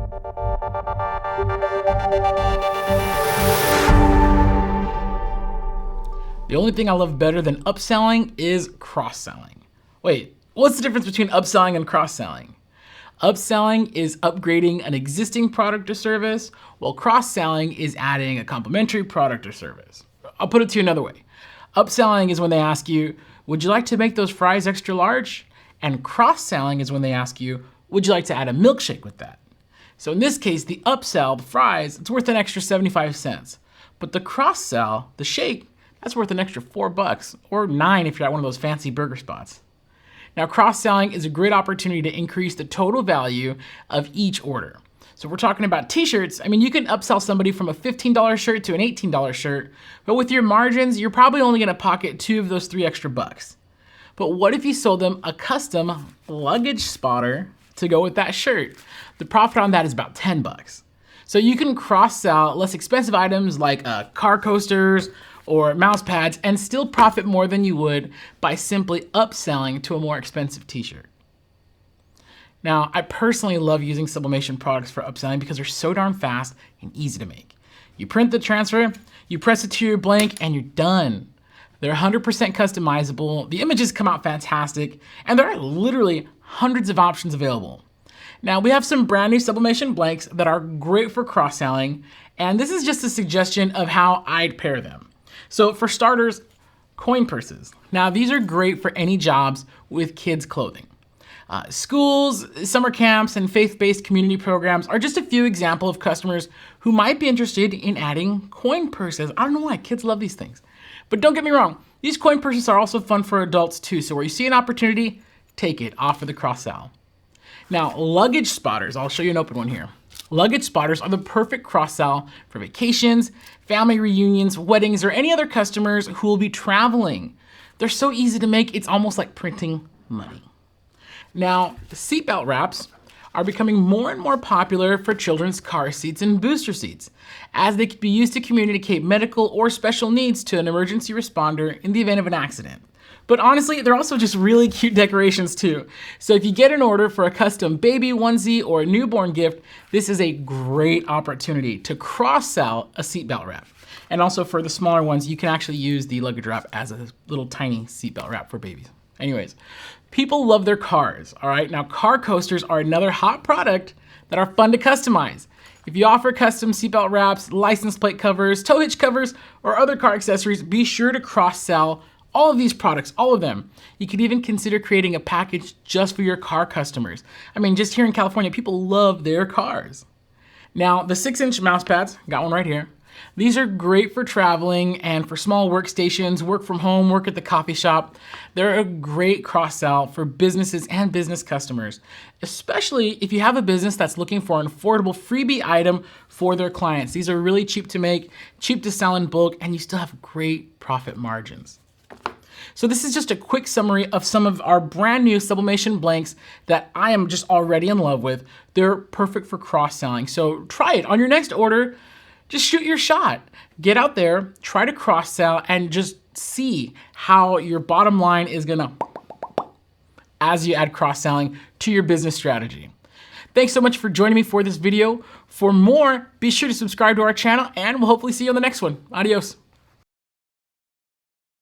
The only thing I love better than upselling is cross-selling. Wait, what's the difference between upselling and cross-selling? Upselling is upgrading an existing product or service, while cross-selling is adding a complementary product or service. I'll put it to you another way. Upselling is when they ask you, would you like to make those fries extra large? And cross-selling is when they ask you, would you like to add a milkshake with that? So in this case, the upsell, the fries, it's worth an extra 75 cents. But the cross-sell, the shake, that's worth an extra $4 or $9 if you're at one of those fancy burger spots. Now, cross-selling is a great opportunity to increase the total value of each order. So if we're talking about t-shirts, I mean, you can upsell somebody from a $15 shirt to an $18 shirt, but with your margins, you're probably only gonna pocket 2 of those 3 extra bucks. But what if you sold them a custom luggage spotter to go with that shirt? The profit on that is about $10. So you can cross-sell less expensive items like car coasters or mouse pads and still profit more than you would by simply upselling to a more expensive t-shirt. Now, I personally love using Sublimation products for upselling because they're so darn fast and easy to make. You print the transfer, you press it to your blank, and you're done. They're 100% customizable, the images come out fantastic, and there are literally hundreds of options available. Now, we have some brand new Sublimation blanks that are great for cross-selling, and this is just a suggestion of how I'd pair them. So for starters, coin purses. Now, these are great for any jobs with kids' clothing. Schools, summer camps, and faith-based community programs are just a few examples of customers who might be interested in adding coin purses. I don't know why, kids love these things. But don't get me wrong, these coin purses are also fun for adults too, so where you see an opportunity, take it, offer the cross-sell. Now, luggage spotters, I'll show you an open one here. Luggage spotters are the perfect cross-sell for vacations, family reunions, weddings, or any other customers who will be traveling. They're so easy to make, it's almost like printing money. Now, the seatbelt wraps are becoming more and more popular for children's car seats and booster seats, as they can be used to communicate medical or special needs to an emergency responder in the event of an accident. But honestly, they're also just really cute decorations too. So if you get an order for a custom baby onesie or a newborn gift, this is a great opportunity to cross-sell a seatbelt wrap. And also for the smaller ones, you can actually use the luggage wrap as a little tiny seatbelt wrap for babies. Anyways, people love their cars, all right? Now, car coasters are another hot product that are fun to customize. If you offer custom seatbelt wraps, license plate covers, tow hitch covers, or other car accessories, be sure to cross-sell all of these products, all of them. You could even consider creating a package just for your car customers. I mean, just here in California, people love their cars. Now, the 6-inch mouse pads, got one right here. These are great for traveling and for small workstations, work from home, work at the coffee shop. They're a great cross-sell for businesses and business customers, especially if you have a business that's looking for an affordable freebie item for their clients. These are really cheap to make, cheap to sell in bulk, and you still have great profit margins. So this is just a quick summary of some of our brand new Sublimation blanks that I am just already in love with. They're perfect for cross-selling. So try it on your next order. Just shoot your shot. Get out there, try to cross-sell, and just see how your bottom line is gonna as you add cross-selling to your business strategy. Thanks so much for joining me for this video. For more, be sure to subscribe to our channel, and we'll hopefully see you on the next one. Adios.